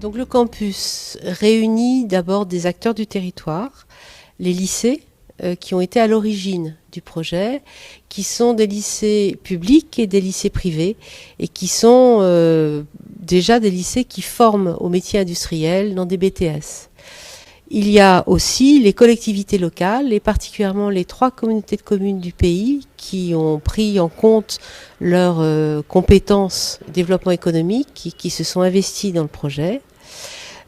Donc le campus réunit d'abord des acteurs du territoire, les lycées qui ont été à l'origine du projet, qui sont des lycées publics et des lycées privés, et qui sont déjà des lycées qui forment au métier industriel dans des BTS. Il y a aussi les collectivités locales, et particulièrement les 3 communautés de communes du pays qui ont pris en compte leurs compétences développement économique, qui se sont investies dans le projet.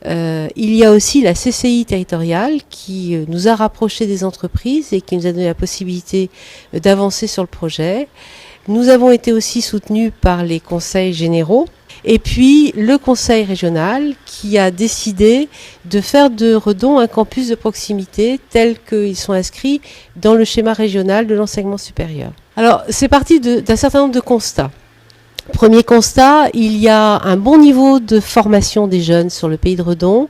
Il y a aussi la CCI territoriale qui nous a rapprochés des entreprises et qui nous a donné la possibilité d'avancer sur le projet. Nous avons été aussi soutenus par les conseils généraux. Et puis le conseil régional qui a décidé de faire de Redon un campus de proximité tel qu'ils sont inscrits dans le schéma régional de l'enseignement supérieur. Alors c'est parti d'un certain nombre de constats. Premier constat, il y a un bon niveau de formation des jeunes sur le pays de Redon,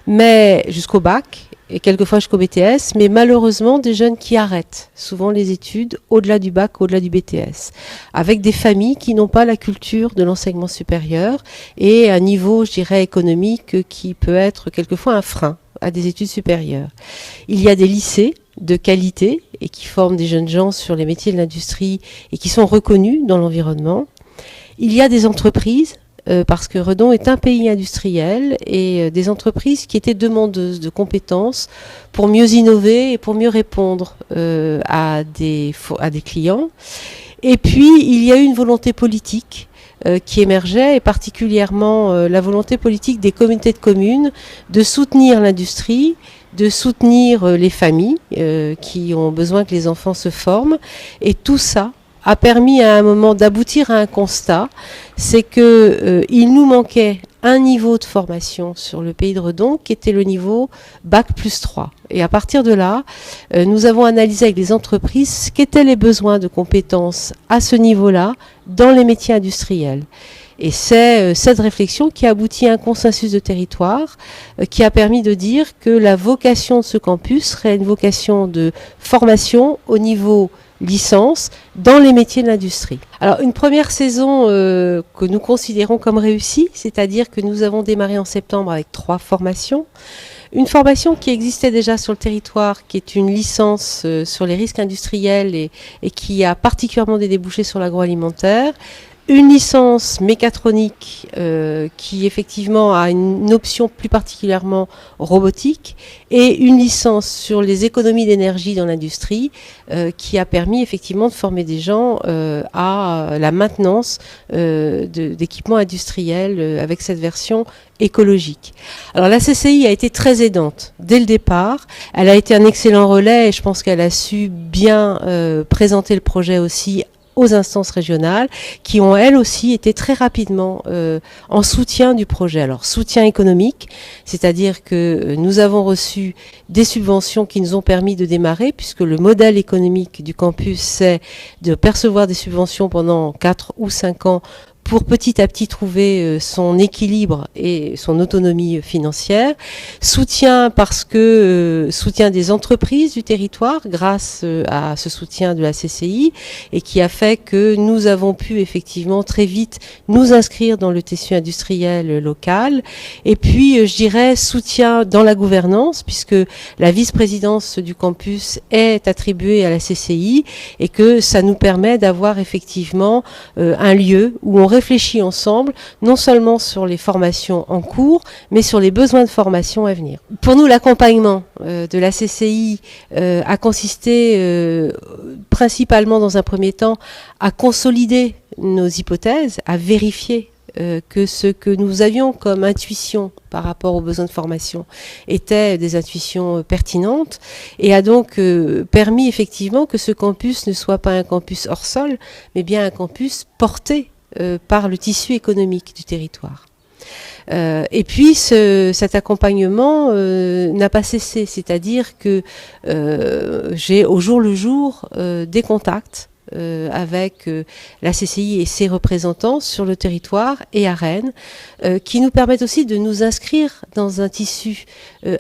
mais jusqu'au bac et quelquefois jusqu'au BTS, mais malheureusement des jeunes qui arrêtent souvent les études au-delà du bac, au-delà du BTS, avec des familles qui n'ont pas la culture de l'enseignement supérieur et un niveau, je dirais, économique qui peut être quelquefois un frein à des études supérieures. Il y a des lycées de qualité et qui forment des jeunes gens sur les métiers de l'industrie et qui sont reconnus dans l'environnement. Il y a des entreprises, parce que Redon est un pays industriel, et des entreprises qui étaient demandeuses de compétences pour mieux innover et pour mieux répondre à des clients. Et puis, il y a eu une volonté politique qui émergeait, et particulièrement la volonté politique des communautés de communes de soutenir l'industrie, de soutenir les familles qui ont besoin que les enfants se forment, et tout ça a permis à un moment d'aboutir à un constat, c'est que il nous manquait un niveau de formation sur le pays de Redon qui était le niveau Bac+3. Et à partir de là, nous avons analysé avec les entreprises qu'étaient les besoins de compétences à ce niveau-là dans les métiers industriels. Et c'est cette réflexion qui a abouti à un consensus de territoire qui a permis de dire que la vocation de ce campus serait une vocation de formation au niveau licence dans les métiers de l'industrie. Alors une première saison que nous considérons comme réussie, c'est-à-dire que nous avons démarré en septembre avec 3 formations. Une formation qui existait déjà sur le territoire, qui est une licence sur les risques industriels et qui a particulièrement des débouchés sur l'agroalimentaire. Une licence mécatronique qui effectivement a une option plus particulièrement robotique, et une licence sur les économies d'énergie dans l'industrie qui a permis effectivement de former des gens à la maintenance d'équipements industriels avec cette version écologique. Alors la CCI a été très aidante dès le départ. Elle a été un excellent relais et je pense qu'elle a su bien présenter le projet aussi aux instances régionales qui ont elles aussi été très rapidement en soutien du projet. Alors soutien économique, c'est-à-dire que nous avons reçu des subventions qui nous ont permis de démarrer, puisque le modèle économique du campus c'est de percevoir des subventions pendant 4 ou 5 ans pour petit à petit trouver son équilibre et son autonomie financière. Soutien parce que soutien des entreprises du territoire grâce à ce soutien de la CCI, et qui a fait que nous avons pu effectivement très vite nous inscrire dans le tissu industriel local. Et puis je dirais soutien dans la gouvernance, puisque la vice-présidence du campus est attribuée à la CCI, et que ça nous permet d'avoir effectivement un lieu où on réfléchit ensemble, non seulement sur les formations en cours, mais sur les besoins de formation à venir. Pour nous, l'accompagnement de la CCI a consisté principalement dans un premier temps à consolider nos hypothèses, à vérifier que ce que nous avions comme intuition par rapport aux besoins de formation étaient des intuitions pertinentes, et a donc permis effectivement que ce campus ne soit pas un campus hors sol, mais bien un campus porté par le tissu économique du territoire. Et puis cet accompagnement n'a pas cessé, c'est-à-dire que j'ai au jour le jour des contacts avec la CCI et ses représentants sur le territoire et à Rennes, qui nous permettent aussi de nous inscrire dans un tissu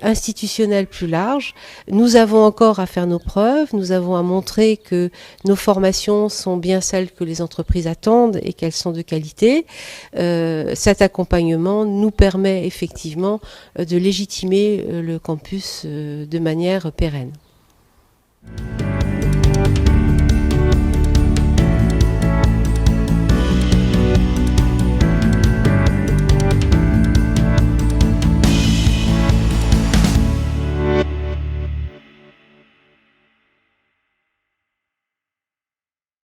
institutionnel plus large. Nous avons encore à faire nos preuves, nous avons à montrer que nos formations sont bien celles que les entreprises attendent et qu'elles sont de qualité. Cet accompagnement nous permet effectivement de légitimer le campus de manière pérenne.